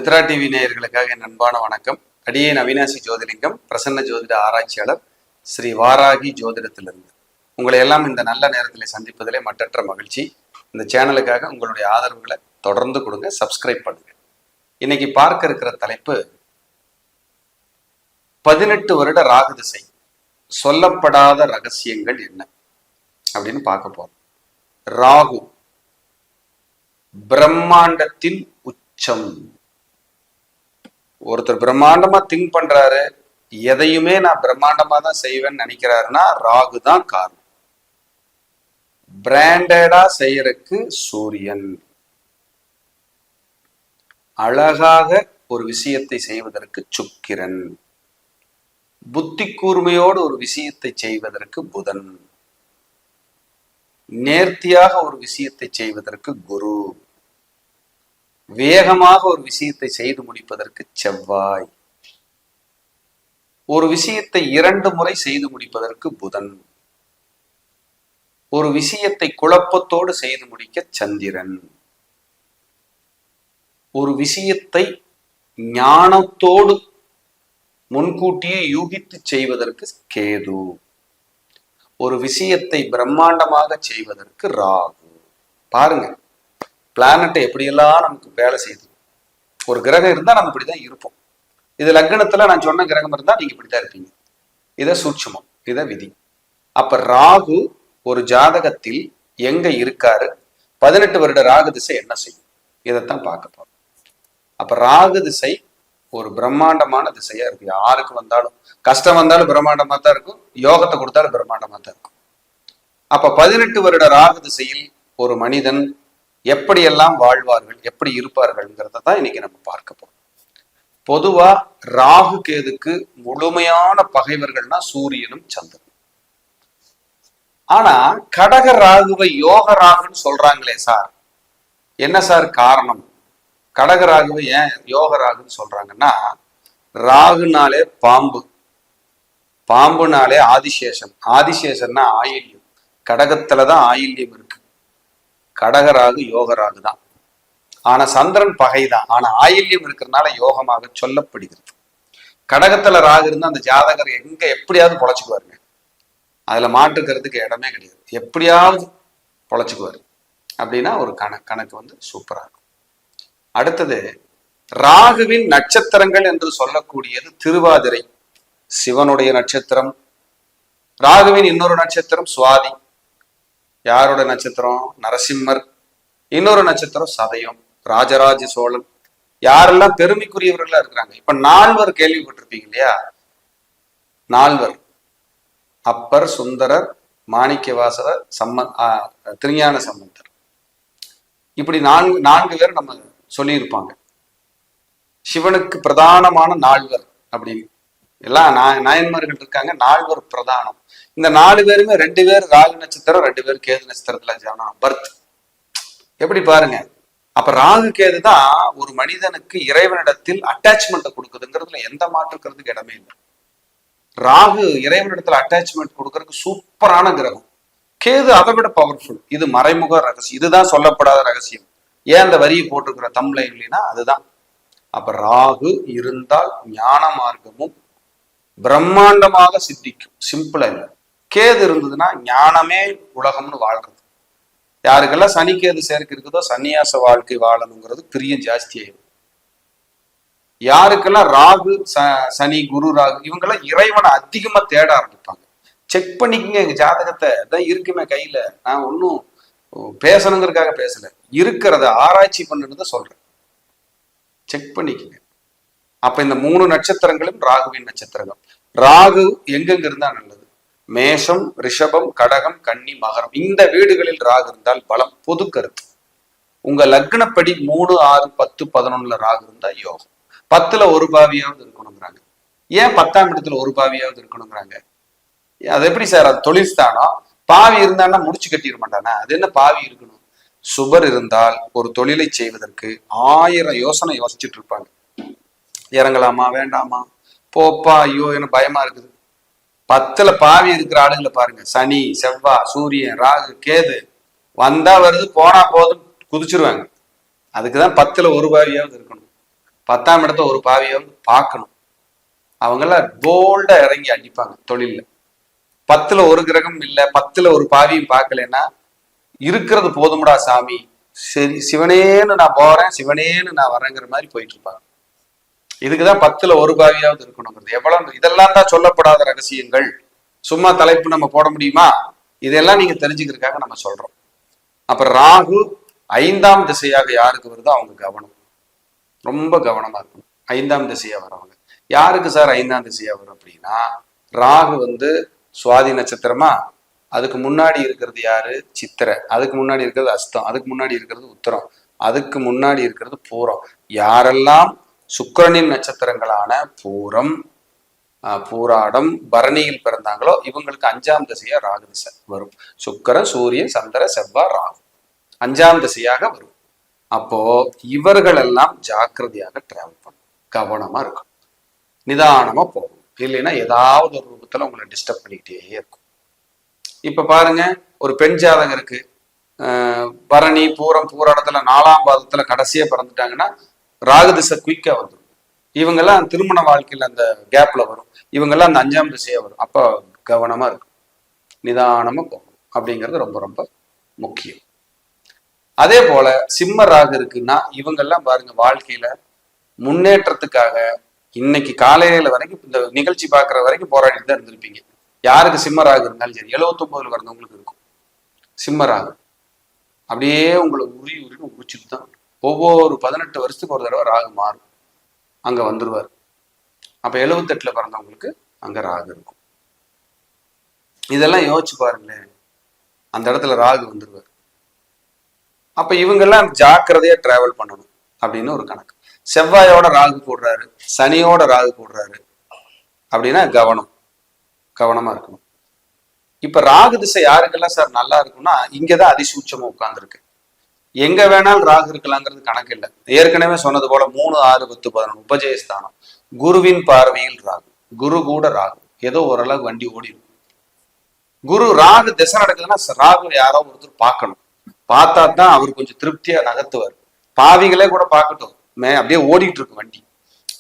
Mitra TV நேயர்களுக்காக என் அன்பான வணக்கம். அடியேன் அவினாசி ஜோதிலிங்கம், பிரசன்ன ஜோதிட ஆராய்ச்சியாளர், ஸ்ரீ வாராகி ஜோதிடத்திலிருந்து உங்களை எல்லாம் இந்த நல்ல நேரத்தில் சந்திப்பதிலே மற்றற்ற மகிழ்ச்சி. இந்த சேனலுக்காக உங்களுடைய ஆதரவுகளை தொடர்ந்து கொடுங்க, சப்ஸ்கிரைப் பண்ணுங்க. இன்னைக்கு பார்க்க இருக்கிற தலைப்பு 18 வருட ராகு திசை சொல்லப்படாத ரகசியங்கள் என்ன அப்படின்னு பார்க்க போறோம். ராகு பிரம்மாண்டத்தின் உச்சம். ஒருத்தர் பிரம்மாண்டமா திங்க் பண்றாரு, எதையுமே நான் பிரம்மாண்டமா தான் செய்வேன்னு நினைக்கிறாருன்னா ராகு தான் காரணம். பிராண்டடா செய்யறதுக்கு சூரியன், அழகாக ஒரு விஷயத்தை செய்வதற்கு சுக்கிரன், புத்தி கூர்மையோடு ஒரு விஷயத்தை செய்வதற்கு புதன், நேர்த்தியாக ஒரு விஷயத்தை செய்வதற்கு குரு, வேகமாக ஒரு விஷயத்தை செய்து முடிப்பதற்கு செவ்வாய், ஒரு விஷயத்தை 2 முறை செய்து முடிப்பதற்கு புதன், ஒரு விஷயத்தை குழப்பத்தோடு செய்து முடிக்க சந்திரன், ஒரு விஷயத்தை ஞானத்தோடு முன்கூட்டியே யூகித்து செய்வதற்கு கேது, ஒரு விஷயத்தை பிரம்மாண்டமாக செய்வதற்கு ராகு. பாருங்க, பிளானட்டை எப்படியெல்லாம் நமக்கு வேலை செய்யுது. ஒரு கிரகம் இருந்தா நம்ம இப்படிதான் இருப்போம். இது லக்னத்துல நான் சொன்ன கிரகம் இருந்தா நீங்க இப்படித்தான் இருப்பீங்க. இத சூட்சுமம், இத விதி. அப்ப ராகு ஒரு ஜாதகத்தில் எங்க இருக்காரு, 18 வருட ராகு திசை என்ன செய்யும், இதைத்தான் பார்க்க போறோம். அப்ப ராகு திசை ஒரு பிரம்மாண்டமான திசையா இருக்கு. யாருக்கு வந்தாலும் கஷ்டம் வந்தாலும் பிரம்மாண்டமா தான் இருக்கும், யோகத்தை கொடுத்தாலும் பிரம்மாண்டமா தான் இருக்கும். அப்ப 18 வருட ராகு திசையில் ஒரு மனிதன் எப்படியெல்லாம் வாழ்வார்கள், எப்படி இருப்பார்கள்ங்கிறத தான் இன்னைக்கு நம்ம பார்க்க போறோம். பொதுவா ராகு கேதுக்கு முழுமையான பகைவர்கள்னா சூரியனும் சந்திரனும். ஆனா கடக ராகுவை யோக ராகுன்னு சொல்றாங்களே சார், என்ன சார் காரணம்? கடக ராகுவை ஏன் யோக ராகுன்னு சொல்றாங்கன்னா, ராகுனாலே பாம்பு, பாம்புனாலே ஆதிசேஷன், ஆதிசேஷன்னா ஆயில்யம், கடகத்துலதான் ஆயில்யம் இருக்கு. கடகராகு யோகராகு தான். ஆனா சந்திரன் பகைதான், ஆனா ஆயில்யம் இருக்கிறதுனால யோகமாக சொல்லப்படுகிறது. கடகத்துல ராகு இருந்தா அந்த ஜாதகர் எங்க எப்படியாவது பொழைச்சுக்குவாருங்க, அதுல மாற்றுக்கிறதுக்கு இடமே கிடையாது. எப்படியாவது பொழைச்சுக்குவாரு அப்படின்னா ஒரு கணக்கு வந்து சூப்பரா இருக்கும். அடுத்தது ராகுவின் நட்சத்திரங்கள் என்று சொல்லக்கூடியது திருவாதிரை, சிவனுடைய நட்சத்திரம். ராகுவின் இன்னொரு நட்சத்திரம் சுவாதி, யாரோட நட்சத்திரம்? நரசிம்மர். இன்னொரு நட்சத்திரம் சதயம், ராஜராஜ சோழன். யாரெல்லாம் பெருமைக்குரியவர்களா இருக்கிறாங்க. இப்ப 4 கேள்விப்பட்டிருப்பீங்க இல்லையா? 4, அப்பர், சுந்தரர், மாணிக்கவாசகர், திருஞான சம்பந்தர். இப்படி 4 பேர் நம்ம சொல்லியிருப்பாங்க. சிவனுக்கு பிரதானமான 4 அப்படின்னு எல்லாம் நாயன்மார்கள் இருக்காங்க. 4 பிரதானம். இந்த 4 பேருமே 2 பேர் ராகு நட்சத்திரம், 2 பேர் கேது நட்சத்திரத்துல ஜனனம், பர்த். எப்படி பாருங்க. அப்ப ராகு கேது தான் ஒரு மனிதனுக்கு இறைவனிடத்தில் அட்டாச்மெண்ட்டை கொடுக்குதுங்கிறதுல எந்த மாற்றுக்கிறதுக்கு இடமே இல்லை. ராகு இறைவனிடத்துல அட்டாச்மெண்ட் கொடுக்கறதுக்கு சூப்பரான கிரகம். கேது அதை விட பவர்ஃபுல். இது மறைமுக ரகசியம், இதுதான் சொல்லப்படாத ரகசியம். ஏன் அந்த வரியை போட்டிருக்கிற தம்ப்லைன் இல்லைன்னா அதுதான். அப்ப ராகு இருந்தால் ஞான மார்க்கமும் பிரம்மாண்டமாக சித்திக்கும். சிம்பிளா இல்லை. கேது இருந்ததுன்னா ஞானமே உலகம்னு வாழ்றது. யாருக்கெல்லாம் சனி கேது சேர்க்கை இருக்குதோ சன்னியாச வாழ்க்கை வாழணுங்கிறது பிரியம் ஜாஸ்தி ஆயிடும். யாருக்கெல்லாம் ராகு சனி குரு ராகு இவங்கெல்லாம் இறைவனை அதிகமா தேட ஆரம்பிப்பாங்க. செக் பண்ணிக்கங்க எங்க ஜாதகத்தை, தான் இருக்குமே கையில. நான் ஒன்னும் பேசணுங்கிறதுக்காக பேசல, இருக்கிறத ஆராய்ச்சி பண்ணுறத சொல்றேன். செக் பண்ணிக்கங்க. அப்ப இந்த 3 நட்சத்திரங்களும் ராகுவின் நட்சத்திரங்கள். ராகு எங்கெங்க இருந்தா நல்லது? மேஷம், ரிஷபம், கடகம், கன்னி, மகரம். இந்த வீடுகளில் ராகு இருந்தால் பலம். பொது கருத்து. உங்க லக்னப்படி 3, 6, 10, 11 ராகு இருந்தா யோகம். 10ல ஒரு பாவியாவது இருக்கணுங்கிறாங்க. ஏன் 10ஆம் இடத்துல ஒரு பாவியாவது இருக்கணுங்கிறாங்க? அது எப்படி சார்? அது தொழில் ஸ்தானம். பாவி இருந்தான்னா முடிச்சு கட்டிட மாட்டானா? அது என்ன பாவி இருக்கணும்? சுபர் இருந்தால் ஒரு தொழிலை செய்வதற்கு 1000 யோசனை யோசிச்சுட்டு இருப்பாங்க. இறங்கலாமா வேண்டாமா, போப்பா, ஐயோ எனக்கு பயமா இருக்குது. 10ல பாவி இருக்கிற ஆளுங்களை பாருங்க. சனி, செவ்வாய், சூரியன், ராகு, கேது வந்தா வருது, போனா போதும் குதிச்சிருவாங்க. அதுக்குதான் 10ல ஒரு பாவியாவது இருக்கணும். 10ஆம் இடத்த ஒரு பாவியை வந்து பார்க்கணும். அவங்கெல்லாம் போல்டா இறங்கி அடிப்பாங்க தொழில்ல. 10ல ஒரு கிரகம் இல்லை, 10ல ஒரு பாவியும் பார்க்கலன்னா இருக்கிறது போதும்டா சாமி, சரி சிவனேன்னு நான் போறேன், சிவனேன்னு நான் வரேங்கிற மாதிரி போயிட்டு இருப்பாங்க. இதுக்குதான் 10ல ஒரு பாவியாவது இருக்கணுங்கிறது. எவ்வளவு இதெல்லாம் தான் சொல்லப்படாத ரகசியங்கள். சும்மா தலைப்பு நம்ம போட முடியுமா? இதெல்லாம் நீங்க தெரிஞ்சுக்கிறதுக்காக நம்ம சொல்றோம். அப்ப ராகு 5ஆம் திசையாக யாருக்கு வருதோ அவங்க கவனம், ரொம்ப கவனமா இருக்கணும். 5ஆம் திசையா வரவங்க யாருக்கு சார் 5ஆம் திசையா வரும் அப்படின்னா, ராகு வந்து சுவாதி நட்சத்திரமா, அதுக்கு முன்னாடி இருக்கிறது யாரு சித்திரை, அதுக்கு முன்னாடி இருக்கிறது அஸ்தம், அதுக்கு முன்னாடி இருக்கிறது உத்தரம், அதுக்கு முன்னாடி இருக்கிறது பூரம். யாரெல்லாம் சுக்கிரனின் நட்சத்திரங்களான பூரம், பூராடம், பரணியில் பிறந்தாங்களோ இவங்களுக்கு 5ஆம் திசையா ராகு திசை வரும். சுக்கிரன், சூரியன், சந்திர, செவ்வாய், ராகு 5ஆம் திசையாக வரும். அப்போ இவர்கள் எல்லாம் ஜாக்கிரதையாக டிராவல் பண்ணும், கவனமா இருக்கும், நிதானமா போகும். இல்லைன்னா ஏதாவது ஒரு ரூபத்துல உங்களை டிஸ்டர்ப் பண்ணிக்கிட்டே இருக்கும். இப்ப பாருங்க, ஒரு பெண் ஜாதகம் இருக்கு, பரணி, பூரம், பூராடத்துல 4ஆம் பாதத்துல கடைசியா பிறந்துட்டாங்கன்னா ராகு திசை குயிக்கா வந்துடும். இவங்கெல்லாம் திருமண வாழ்க்கையில அந்த கேப்ல வரும், இவங்கெல்லாம் அந்த 5ஆம் திசையா வரும். அப்ப கவனமா இருக்கும், நிதானமா போகணும் அப்படிங்கிறது ரொம்ப ரொம்ப முக்கியம். அதே போல சிம்ம ராகு இருக்குன்னா இவங்கெல்லாம் பாருங்க வாழ்க்கையில முன்னேற்றத்துக்காக இன்னைக்கு காலையில வரைக்கும் இந்த நிகழ்ச்சி பார்க்குற வரைக்கும் போராடிட்டு தான் இருந்திருப்பீங்க. யாருக்கு சிம்ம ராகு இருந்தாலும் சரி, 79ல் பிறந்தவங்களுக்கு இருக்கும் சிம்ம ராகு. அப்படியே உங்களை உரின்னு உரிச்சுட்டு தான் ஒவ்வொரு 18 வருஷத்துக்கு ஒரு தடவை ராகு மாறும், அங்க வந்துருவார். அப்ப 78ல பிறந்தவங்களுக்கு அங்க ராகு இருக்கும். இதெல்லாம் யோசிச்சு பாருங்களேன், அந்த இடத்துல ராகு வந்துருவார். அப்ப இவங்கெல்லாம் ஜாக்கிரதையா டிராவல் பண்ணணும் அப்படின்னு ஒரு கணக்கு. செவ்வாயோட ராகு போடுறாரு, சனியோட ராகு போடுறாரு அப்படின்னா கவனமா இருக்கணும். இப்ப ராகு திசை யாருக்கெல்லாம் சார் நல்லா இருக்கும்னா, இங்கதான் அதிசூட்சமா உட்கார்ந்துருக்கு. எங்க வேணாலும் ராகு இருக்கலாங்கிறது கணக்கு இல்லை. ஏற்கனவே சொன்னது போல 3, 6, 10, 11 உபஜயஸ்தானம், குருவின் பார்வையில் ராகு, குரு கூட ராகு, ஏதோ ஓரளவுக்கு வண்டி ஓடி இருக்கும். குரு ராகு திசை நடக்குதுன்னா ராகு யாரோ ஒருத்தர் பார்க்கணும், பார்த்தா தான் அவர் கொஞ்சம் திருப்தியா நகர்த்துவார். பாவிகளே கூட பார்க்கட்டும், அப்படியே ஓடிட்டு இருக்கு வண்டி,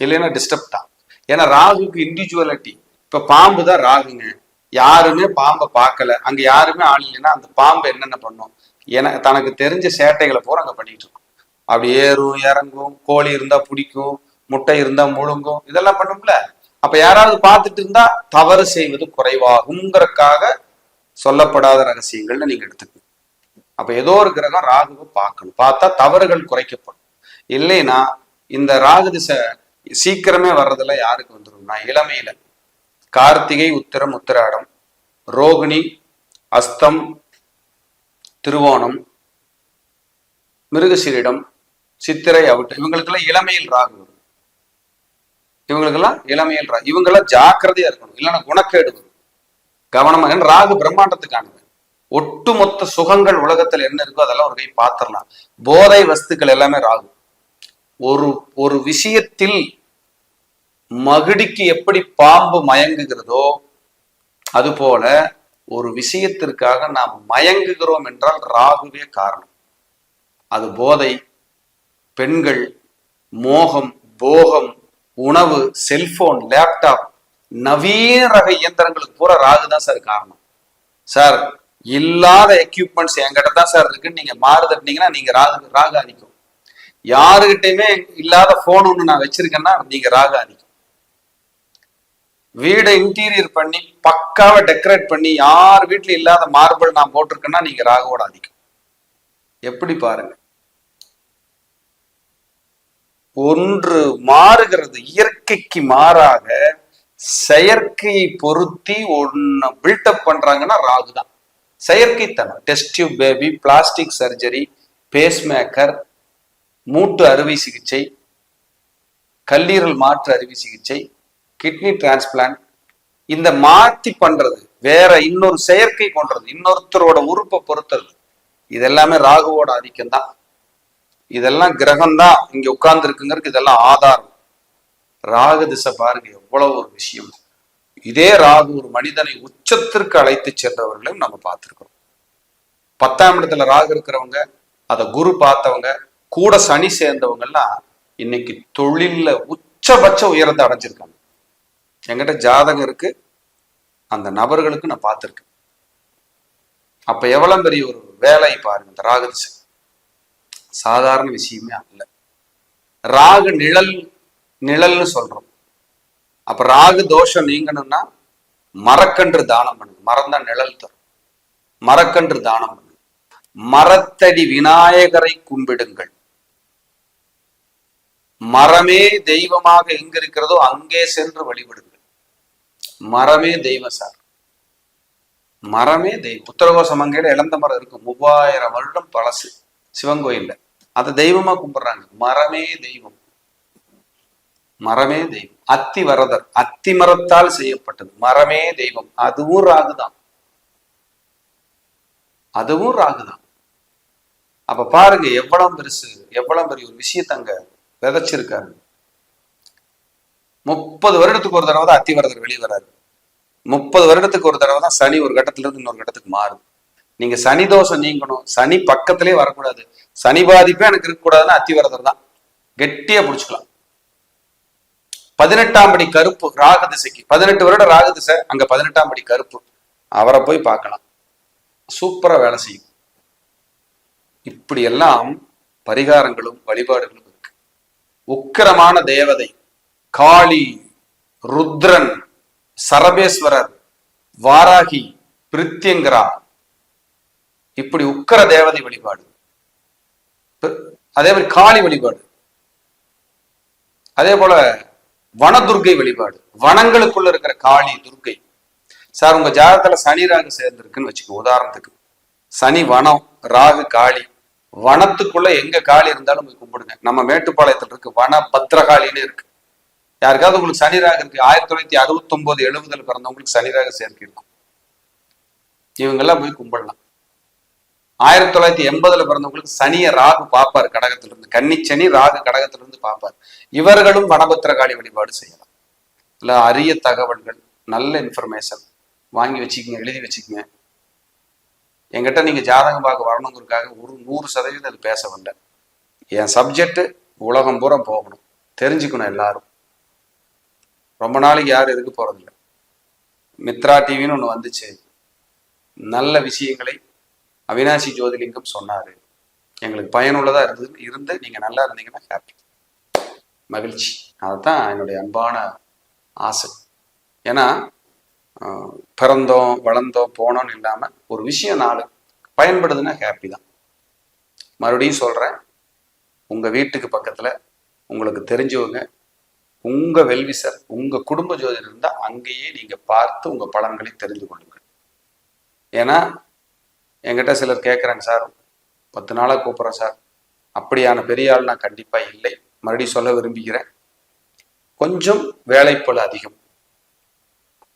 இல்லைன்னா டிஸ்டர்ப் தான். ஏன்னா ராகுக்கு இண்டிவிஜுவலிட்டி. இப்ப பாம்பு தான் ராகுங்க, யாருமே பாம்பை பார்க்கல, அங்க யாருமே ஆள் இல்லைன்னா அந்த பாம்பு என்னென்ன பண்ணும், தனக்கு தெரிஞ்ச சேட்டைகளை பூரா அங்க பண்ணிட்டு இருக்கும். அப்படி ஏறும் இறங்கும், கோழி இருந்தா பிடிக்கும், முட்டை இருந்தா முழுங்கும், இதெல்லாம் பண்ணும்ல. அப்ப யாராவது பார்த்துட்டு இருந்தா தவறு செய்வது குறைவாகுங்கிறதுக்காக சொல்லப்படாத ரகசியங்கள்னு நீங்க எடுத்துக்கணும். அப்ப ஏதோ ஒரு கிரகம் ராகுவை பார்க்கணும், பார்த்தா தவறுகள் குறைக்கப்படும். இல்லைன்னா இந்த ராகு திசை சீக்கிரமே வர்றதுல யாருக்கு வந்துடும்னா, இளமையில கார்த்திகை, உத்திரம், உத்திராடம், ரோகிணி, அஸ்தம், திருவோணம், மிருகசீரிடம், சித்திரை, அவிட்டம், இவங்களுக்கெல்லாம் இளமையில் ராகு வரும். இவங்களுக்கெல்லாம் இளமையில் ராகு, இவங்கெல்லாம் ஜாக்கிரதையா இருக்கணும், இல்லைன்னா குணக்கேடு வரும். கவனமாக, ராகு பிரம்மாண்டத்துக்கானது. ஒட்டுமொத்த சுகங்கள் உலகத்துல என்ன இருக்கோ அதெல்லாம் ஒரு கை பார்த்துடலாம். போதை வஸ்துக்கள் எல்லாமே ராகு. ஒரு விஷயத்தில் மகிடிக்கு எப்படி பாம்பு மயங்குகிறதோ அது போல ஒரு விஷயத்திற்காக நாம் மயங்குகிறோம் என்றால் ராகுவே காரணம். அது போதை, பெண்கள், மோகம், போகம், உணவு, செல்போன், லேப்டாப், நவீன ரக இயந்திரங்களுக்கு பூரா ராகு தான் சார் காரணம். சார் இல்லாத எக்யூப்மெண்ட்ஸ் என்கிட்ட தான் சார் இருக்குன்னு நீங்க மாறுதட்டினீங்கன்னா நீங்க ராகு ஆதிக்கும். யாருகிட்டையுமே இல்லாத போன் ஒண்ணு நான் வச்சிருக்கேன்னா நீங்க ராகு ஆதிக்கும். வீடை இன்டீரியர் பண்ணி பக்காவை டெக்கரேட் பண்ணி யார் வீட்டுல இல்லாத மார்பிள் நான் போட்டிருக்கேன்னா நீங்க ராகுவோட ஆதிக்கும். எப்படி பாருங்க, ஒன்று மாறுகிறது, இயற்கைக்கு மாறாக செயற்கையை பொருத்தி ஒன்னு பில்டப் பண்றாங்கன்னா ராகு தான். செயற்கைத்தனம், test tube baby, plastic surgery, pacemaker, மூட்டு அறுவை சிகிச்சை, கல்லீரல் மாற்று அறுவை சிகிச்சை, கிட்னி டிரான்ஸ்பிளான்ட், இந்த மாத்தி பண்றது, வேற இன்னொரு செயற்கை கொன்றது, இன்னொருத்தரோட உறுப்பை பொறுத்துறது, இதெல்லாமே ராகுவோட ஆதிக்கம் தான். இதெல்லாம் கிரகம் தான் இங்க உட்கார்ந்து இருக்குங்கிறதுக்கு இதெல்லாம் ஆதாரம். ராகு திசை பாருங்க எவ்வளவு ஒரு விஷயம். இதே ராகு ஒரு மனிதனை உச்சத்திற்கு அழைத்து சென்றவர்களையும் நம்ம பார்த்திருக்கிறோம். 10ஆம் இடத்துல ராகு இருக்கிறவங்க, அதை குரு பார்த்தவங்க, கூட சனி சேர்ந்தவங்க எல்லாம் இன்னைக்கு தொழில்ல உச்சபட்ச உயரத்தை அடைஞ்சிருக்காங்க. என்கிட்ட ஜாதகம் இருக்கு, அந்த நபர்களுக்கு நான் பார்த்திருக்கேன். அப்ப எவ்வளவு பெரிய ஒரு வேலை பாருங்க. இந்த ராகு திசை சாதாரண விஷயமே அல்ல. ராகு நிழல்னு சொல்றோம். அப்ப ராகு தோஷம் நீங்கணும்னா மரக்கன்று தானம் பண்ணுங்க. மரம் தான் நிழல் தரும். மரக்கன்று தானம் பண்ணுங்க. மரத்தடி விநாயகரை கும்பிடுங்கள். மரமே தெய்வமாக எங்க இருக்கிறதோ அங்கே சென்று வழிபடுங்கள். மரமே தெய்வம் சார். மரமே தெய்வம். உத்தரகோச மங்கையில இழந்த மரம் இருக்கும், 3000 வருடம் பழசு, சிவன் கோயில்ல. அதை தெய்வமா கும்பிடுறாங்க. மரமே தெய்வம். மரமே தெய்வம். அத்தி வரதர், அத்தி மரத்தால் செய்யப்பட்டது. மரமே தெய்வம். அதுவும் ராகுதான். அதுவும் ராகுதான். அப்ப பாருங்க எவ்வளவு பெருசு, எவ்வளவு பெரிய ஒரு விஷயத்தங்க விதைச்சிருக்காரு. 30 வருடத்துக்கு ஒரு தடவை தான் அத்திவரதர் வெளியே வராரு. 30 வருடத்துக்கு ஒரு தடவை தான் சனி ஒரு கட்டத்துல இருந்து இன்னொரு கட்டத்துக்கு மாறுது. நீங்க சனி தோஷம் நீங்கணும், சனி பக்கத்திலே வரக்கூடாது, சனி பாதிப்பே எனக்கு இருக்கக்கூடாதுன்னா அத்திவரதர் தான் கெட்டியா பிடிச்சுக்கலாம். 18ஆம் படி கருப்பு ராகு திசைக்கு, 18 வருட ராகு திசை, அங்க 18ஆம் படி கருப்பு, அவரை போய் பார்க்கலாம். சூப்பரா வேலை செய்யும். இப்படி எல்லாம் பரிகாரங்களும் வழிபாடுகளும் இருக்கு. உக்கிரமான தேவதை காளி, ருத்ரன், சரபேஸ்வரர், வாராகி, பிரித்யங்கரா, இப்படி உக்கிர தேவதை வழிபாடு. அதே மாதிரி காளி வழிபாடு. அதே போல வனதுர்கை வழிபாடு. வனங்களுக்குள்ள இருக்கிற காளி, துர்கை. சார் உங்க ஜாதகத்துல சனி ராகு சேர்ந்திருக்குன்னு வச்சுக்கோ. உதாரணத்துக்கு சனி வனம், ராகு காளி. வனத்துக்குள்ள எங்க காளி இருந்தாலும் போய் கும்பிடுங்க. நம்ம மேட்டுப்பாளையத்துல இருக்கு வன பத்ரகாளின்னு இருக்கு. யாருக்காவது உங்களுக்கு சனி ராகு இருக்கு, 1969 70 பிறந்தவங்களுக்கு சனி ராகு சேர்க்கை இருக்கும், இவங்கெல்லாம் போய் கும்பிடலாம். 1980 பிறந்தவங்களுக்கு சனிய ராகு பார்ப்பாரு கடகத்திலிருந்து, கன்னிச்சனி ராகு கடகத்திலிருந்து பார்ப்பாரு. இவர்களும் வனபத்திரகாளி வழிபாடு செய்யலாம். இல்ல அரிய தகவல்கள், நல்ல இன்ஃபர்மேஷன் வாங்கி வச்சுக்கோங்க, எழுதி வச்சுக்கோங்க. என்கிட்ட நீங்க ஜாதகம் பார்க்க வரணுங்கிறதுக்காக ஒரு 100% அது பேச வரல. என் சப்ஜெக்ட் உலகம் பூரா போகணும், தெரிஞ்சுக்கணும் எல்லாரும். ரொம்ப நாளைக்கு யாரும் எதுக்கு போறதில்லை. மித்ரா டிவின்னு ஒன்று வந்துச்சு, நல்ல விஷயங்களை அவினாசி ஜோதிலிங்கம் சொன்னாரு, எங்களுக்கு பயனுள்ளதா இருந்து நீங்க நல்லா இருந்தீங்கன்னா ஹாப்பி, மகிழ்ச்சி. அதுதான் என்னுடைய அன்பான ஆசை. ஏன்னா பிறந்தோம் வளர்ந்தோம் போனோம்னு இல்லாம ஒரு விஷயம் நாலு பயன்படுதுன்னா ஹாப்பி தான். மறுபடியும் சொல்றேன், உங்க வீட்டுக்கு பக்கத்துல உங்களுக்கு தெரிஞ்சவங்க, உங்க வெல்விசர், உங்க குடும்ப ஜோதிடர் இருந்தா அங்கேயே நீங்க பார்த்து உங்க பலன்களை தெரிந்து கொள்ளுங்கள். ஏன்னா என்கிட்ட சிலர் கேட்குறாங்க, சார் 10 நாளாக கூப்பிட்றேன் சார், அப்படியான பெரிய ஆள் நான் கண்டிப்பா இல்லை. மறுபடியும் சொல்ல விரும்புகிறேன், கொஞ்சம் வேலைப்பளு அதிகம்,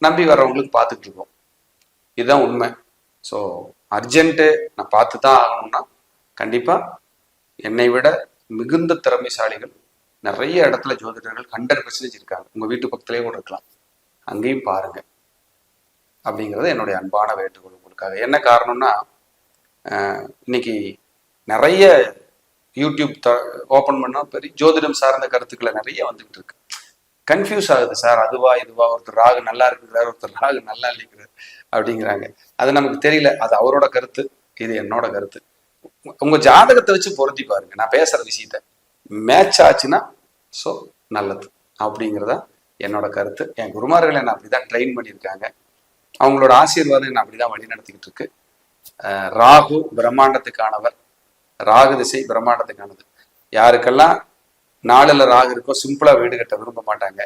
நம்பி வர்றவங்களுக்கு பார்த்துட்டு இருக்கோம், இதுதான் உண்மை. ஸோ அர்ஜென்ட்டு நான் பார்த்து தான் ஆகணும்னா கண்டிப்பா என்னை விட மிகுந்த திறமைசாலிகள் நிறைய இடத்துல ஜோதிடர்கள் 100% இருக்காங்க. உங்க வீட்டு பக்கத்திலேயே கூட இருக்கலாம், அங்கேயும் பாருங்க அப்படிங்கிறது என்னுடைய அன்பான வேண்டுகோள் உங்களுக்காக. என்ன காரணம்னா இன்னைக்கு நிறைய யூடியூப் ஓப்பன் பண்ணா பெரிய ஜோதிடம் சார்ந்த கருத்துக்களை நிறைய வந்துகிட்டு இருக்கு. கன்ஃபியூஸ் ஆகுது, சார் அதுவா இதுவா, ஒருத்தர் ராகு நல்லா இருக்குறாரு, ஒருத்தர் ராகு நல்லா இல்லைங்கிறாரு அப்படிங்கிறாங்க. அது நமக்கு தெரியல, அது அவரோட கருத்து, இது என்னோட கருத்து. உங்க ஜாதகத்தை வச்சு பொருத்தி பாருங்க. நான் பேசுற விஷயத்த மேட்ச் ஆச்சுன்னா ஸோ நல்லது அப்படிங்கிறதா என்னோட கருத்து. என் குருமார்கள் என்ன அப்படிதான் ட்ரெயின் பண்ணியிருக்காங்க, அவங்களோட ஆசீர்வாதம் என்ன அப்படிதான் வழி நடத்திக்கிட்டு இருக்கு. ராகு பிரம்மாண்டத்துக்கானவர், ராகு திசை பிரம்மாண்டத்துக்கானது. யாருக்கெல்லாம் 4ல் ராகு இருக்கோ சிம்பிளா வீடு கட்ட விரும்ப மாட்டாங்க,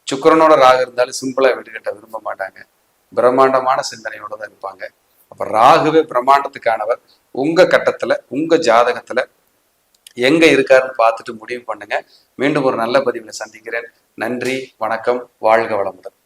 சுக்கிரனோட ராகு இருந்தாலும் சிம்பிளா வீடு கட்ட விரும்ப மாட்டாங்க, பிரம்மாண்டமான சிந்தனையோட தான் இருப்பாங்க. அப்ப ராகுவே பிரம்மாண்டத்துக்கானவர். உங்க கட்டத்துல உங்க ஜாதகத்துல எங்க இருக்காருன்னு பார்த்துட்டு முடிவு பண்ணுங்க. மீண்டும் ஒரு நல்ல பதிவுல சந்திக்கிறேன். நன்றி, வணக்கம், வாழ்க வளமுடன்.